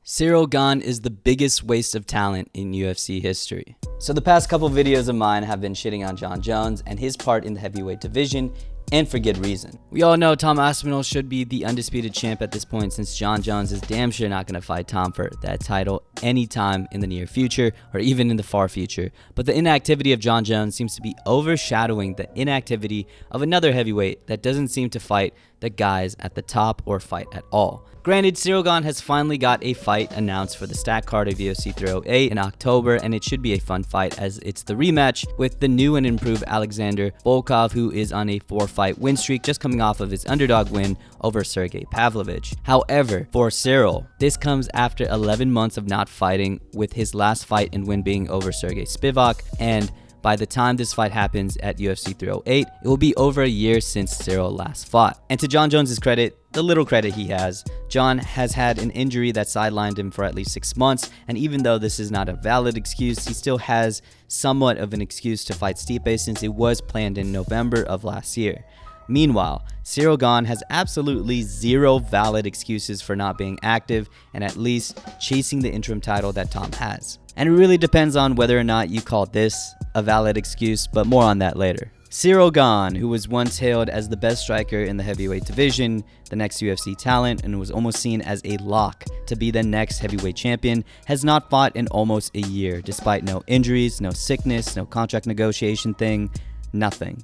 Ciryl Gane is the biggest waste of talent in UFC history. So the past couple videos of mine have been shitting on Jon Jones and his part in the heavyweight division, and for good reason. We all know Tom Aspinall should be the undisputed champ at this point, since Jon Jones is damn sure not going to fight Tom for that title anytime in the near future or even in the far future. But the inactivity of Jon Jones seems to be overshadowing the inactivity of another heavyweight that doesn't seem to fight the guys at the top or fight at all. Granted, Ciryl Gane has finally got a fight announced for the stat card of UFC 308 in October, and it should be a fun fight as it's the rematch with the new and improved Alexander Volkov, who is on a 4-fight win streak, just coming off of his underdog win over Sergey Pavlovich. However, for Ciryl, this comes after 11 months of not fighting, with his last fight and win being over Sergey Spivak, and by the time this fight happens at UFC 308, it will be over a year since Ciryl last fought. And to Jon Jones' credit, the little credit he has, Jon has had an injury that sidelined him for at least 6 months, and even though this is not a valid excuse, he still has somewhat of an excuse to fight Stipe since it was planned in November of last year. Meanwhile, Ciryl Gane has absolutely zero valid excuses for not being active and at least chasing the interim title that Tom has. And it really depends on whether or not you call this a valid excuse, but more on that later. Ciryl Gane, who was once hailed as the best striker in the heavyweight division, the next UFC talent, and was almost seen as a lock to be the next heavyweight champion, has not fought in almost a year, despite no injuries, no sickness, no contract negotiation thing, nothing.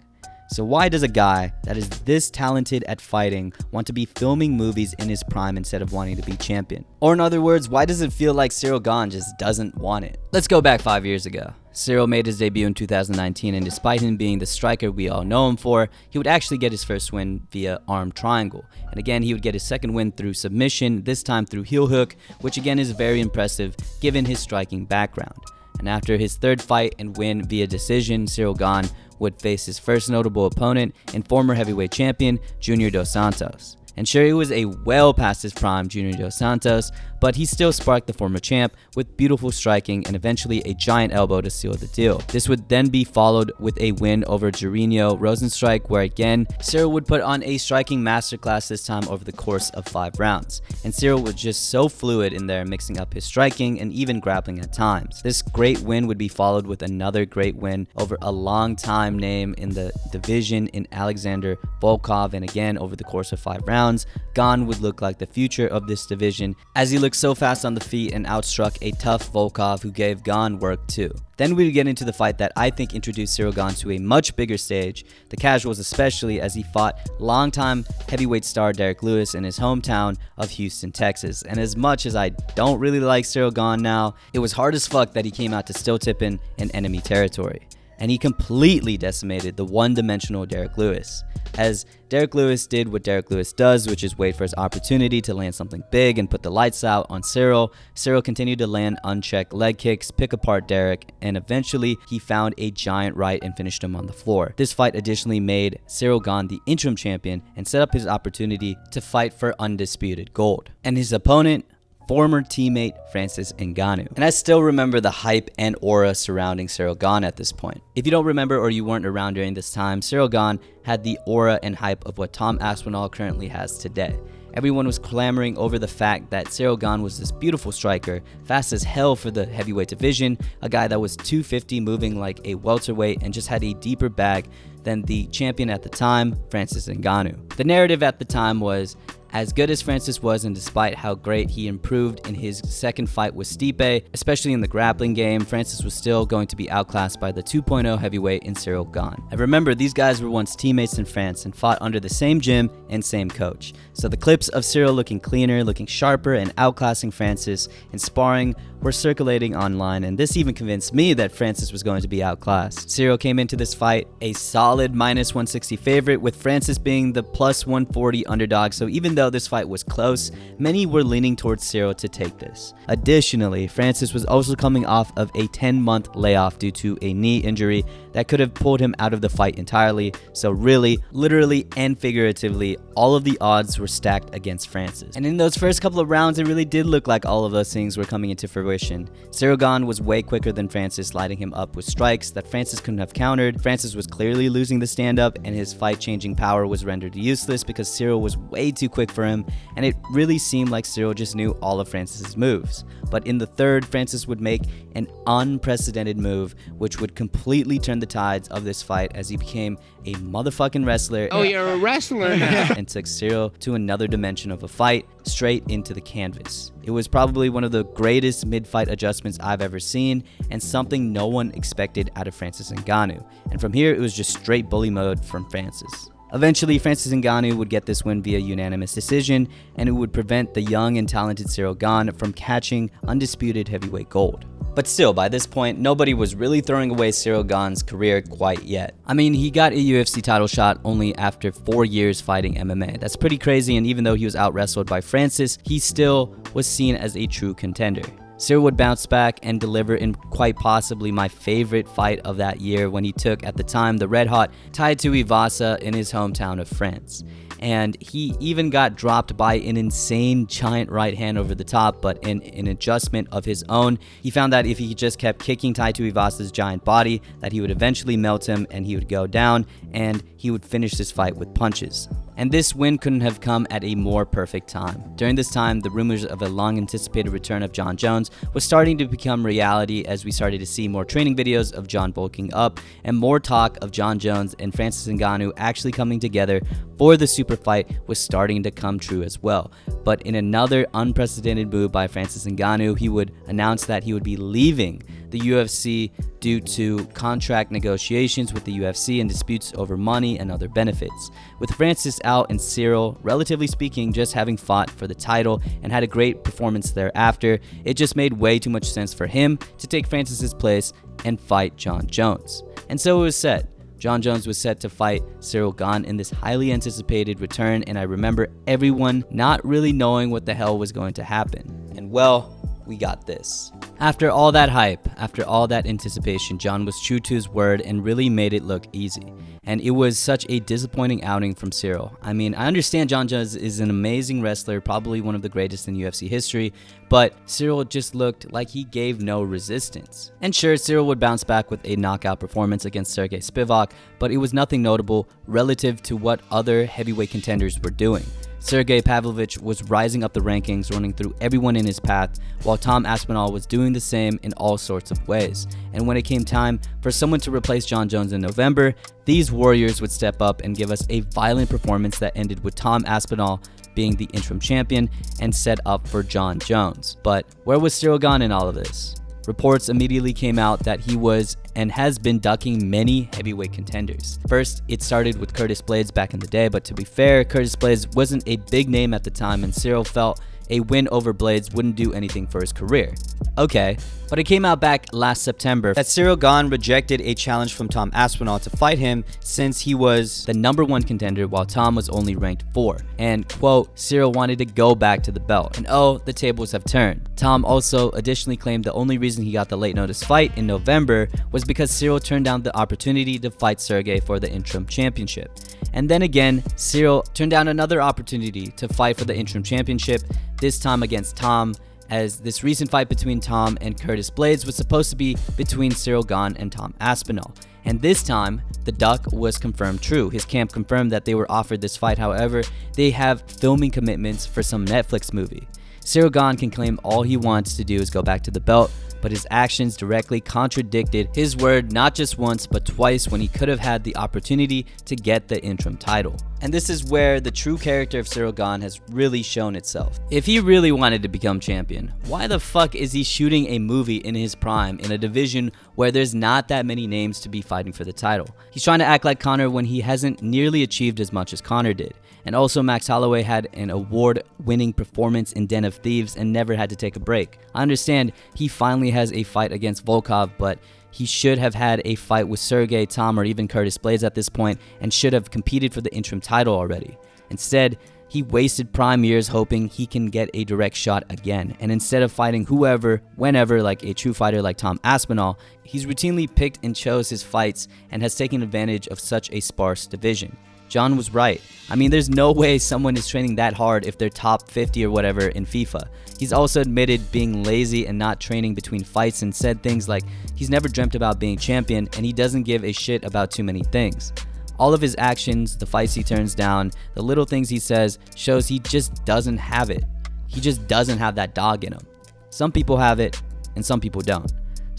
So why does a guy that is this talented at fighting want to be filming movies in his prime instead of wanting to be champion? Or in other words, why does it feel like Ciryl Gane just doesn't want it? Let's go back 5 years ago. Ciryl made his debut in 2019, and despite him being the striker we all know him for, he would actually get his first win via arm triangle. And again, he would get his second win through submission, this time through heel hook, which again is very impressive given his striking background. And after his third fight and win via decision, Ciryl Gane would face his first notable opponent and former heavyweight champion, Junior Dos Santos. And sure, he was a well past his prime Junior Dos Santos, but he still sparked the former champ with beautiful striking and eventually a giant elbow to seal the deal. This would then be followed with a win over Jairzinho Rozenstruik, where again, Ciryl would put on a striking masterclass, this time over the course of 5 rounds. And Ciryl was just so fluid in there, mixing up his striking and even grappling at times. This great win would be followed with another great win over a long-time name in the division in Alexander Volkov, and again, over the course of 5 rounds, Gane would look like the future of this division as he looked so fast on the feet and outstruck a tough Volkov who gave Gane work too. Then we would get into the fight that I think introduced Ciryl Gane to a much bigger stage, the casuals especially, as he fought longtime heavyweight star Derek Lewis in his hometown of Houston, Texas. And as much as I don't really like Ciryl Gane now, it was hard as fuck that he came out to still tipping in enemy territory. And he completely decimated the one-dimensional Derek Lewis. As Derek Lewis did what Derek Lewis does, which is wait for his opportunity to land something big and put the lights out on Ciryl, Ciryl continued to land unchecked leg kicks, pick apart Derek, and eventually he found a giant right and finished him on the floor. This fight additionally made Ciryl Gane the interim champion and set up his opportunity to fight for undisputed gold. And his opponent, former teammate Francis Ngannou. And I still remember the hype and aura surrounding Ciryl Gane at this point. If you don't remember or you weren't around during this time, Ciryl Gane had the aura and hype of what Tom Aspinall currently has today. Everyone was clamoring over the fact that Ciryl Gane was this beautiful striker, fast as hell for the heavyweight division, a guy that was 250 moving like a welterweight and just had a deeper bag than the champion at the time, Francis Ngannou. The narrative at the time was, as good as Francis was, and despite how great he improved in his second fight with Stipe, especially in the grappling game, Francis was still going to be outclassed by the 2.0 heavyweight in Ciryl Gane. And remember, these guys were once teammates in France and fought under the same gym and same coach. So the clips of Ciryl looking cleaner, looking sharper, and outclassing Francis in sparring were circulating online, and this even convinced me that Francis was going to be outclassed. Ciryl came into this fight a solid minus 160 favorite, with Francis being the plus 140 underdog, so even though this fight was close, many were leaning towards Ciryl to take this. Additionally, Francis was also coming off of a 10-month layoff due to a knee injury that could have pulled him out of the fight entirely, so really, literally and figuratively, all of the odds were stacked against Francis. And in those first couple of rounds, it really did look like all of those things were coming into fruition fruition. Ciryl Gane was way quicker than Francis, lighting him up with strikes that Francis couldn't have countered. Francis was clearly losing the stand-up, and his fight-changing power was rendered useless because Ciryl was way too quick for him, and it really seemed like Ciryl just knew all of Francis's moves. But in the third, Francis would make an unprecedented move, which would completely turn the tides of this fight as he became a motherfucking wrestler. Oh, you're a wrestler now. And took Ciryl to another dimension of a fight, straight into the canvas. It was probably one of the greatest mid-fight adjustments I've ever seen, and something no one expected out of Francis Ngannou. And from here, it was just straight bully mode from Francis. Eventually, Francis Ngannou would get this win via unanimous decision, and it would prevent the young and talented Ciryl Gane from catching undisputed heavyweight gold. But still, by this point, nobody was really throwing away Ciryl Gane's career quite yet. I mean, he got a UFC title shot only after 4 years fighting MMA. That's pretty crazy, and even though he was out-wrestled by Francis, he still was seen as a true contender. Ciryl would bounce back and deliver in quite possibly my favorite fight of that year when he took, at the time, the red-hot Tai Tuivasa in his hometown of France. And he even got dropped by an insane giant right hand over the top, but in an adjustment of his own, he found that if he just kept kicking Tai Tuivasa's giant body, that he would eventually melt him and he would go down, and he would finish this fight with punches. And this win couldn't have come at a more perfect time. During this time, the rumors of a long-anticipated return of Jon Jones was starting to become reality as we started to see more training videos of Jon bulking up and more talk of Jon Jones and Francis Ngannou actually coming together for the super fight was starting to come true as well. But in another unprecedented move by Francis Ngannou, he would announce that he would be leaving the UFC due to contract negotiations with the UFC and disputes over money and other benefits. With Francis out and Ciryl, relatively speaking, just having fought for the title and had a great performance thereafter, it just made way too much sense for him to take Francis's place and fight Jon Jones. And so it was set. Jon Jones was set to fight Ciryl Gane in this highly anticipated return, and I remember everyone not really knowing what the hell was going to happen. And well, we got this. After all that hype, after all that anticipation, Jon was true to his word and really made it look easy. And it was such a disappointing outing from Ciryl. I mean, I understand Jon Jones is an amazing wrestler, probably one of the greatest in UFC history, but Ciryl just looked like he gave no resistance. And sure, Ciryl would bounce back with a knockout performance against Sergey Spivak, but it was nothing notable relative to what other heavyweight contenders were doing. Sergey Pavlovich was rising up the rankings, running through everyone in his path, while Tom Aspinall was doing the same in all sorts of ways. And when it came time for someone to replace Jon Jones in November, these warriors would step up and give us a violent performance that ended with Tom Aspinall being the interim champion and set up for Jon Jones. But where was Ciryl Gane in all of this? Reports immediately came out that he was and has been ducking many heavyweight contenders. First, it started with Curtis Blaydes back in the day, but to be fair, Curtis Blaydes wasn't a big name at the time, and Ciryl felt a win over Blaydes wouldn't do anything for his career. Okay, but it came out back last September that Ciryl Gane rejected a challenge from Tom Aspinall to fight him since he was the #1 contender while Tom was only ranked 4. And quote, Ciryl wanted to go back to the belt. And oh, the tables have turned. Tom also additionally claimed the only reason he got the late notice fight in November was because Ciryl turned down the opportunity to fight Sergey for the interim championship. And then again, Ciryl turned down another opportunity to fight for the interim championship, this time against Tom, as this recent fight between Tom and Curtis Blaydes was supposed to be between Ciryl Gane and Tom Aspinall. And this time, the duck was confirmed true. His camp confirmed that they were offered this fight. However, they have filming commitments for some Netflix movie. Ciryl Gane can claim all he wants to do is go back to the belt, but his actions directly contradicted his word not just once but twice when he could have had the opportunity to get the interim title. And this is where the true character of Ciryl Gane has really shown itself. If he really wanted to become champion, why the fuck is he shooting a movie in his prime in a division where there's not that many names to be fighting for the title? He's trying to act like Conor when he hasn't nearly achieved as much as Conor did. And also, Max Holloway had an award-winning performance in Den of Thieves and never had to take a break. I understand he finally has a fight against Volkov, but he should have had a fight with Sergey, Tom, or even Curtis Blaydes at this point and should have competed for the interim title already. Instead, he wasted prime years hoping he can get a direct shot again. And instead of fighting whoever, whenever, like a true fighter like Tom Aspinall, he's routinely picked and chose his fights and has taken advantage of such a sparse division. John was right. I mean, there's no way someone is training that hard if they're top 50 or whatever in FIFA. He's also admitted being lazy and not training between fights and said things like he's never dreamt about being champion and he doesn't give a shit about too many things. All of his actions, the fights he turns down, the little things he says shows he just doesn't have it. He just doesn't have that dog in him. Some people have it and some people don't.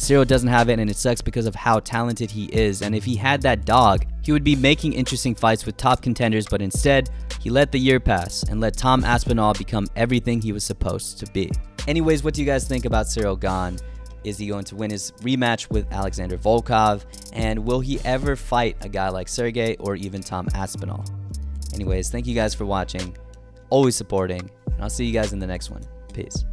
Cyril doesn't have it, and it sucks because of how talented he is, and if he had that dog, he would be making interesting fights with top contenders, but instead, he let the year pass and let Tom Aspinall become everything he was supposed to be. Anyways, what do you guys think about Cyril Gane? Is he going to win his rematch with Alexander Volkov? And will he ever fight a guy like Sergey or even Tom Aspinall? Anyways, thank you guys for watching, always supporting, and I'll see you guys in the next one. Peace.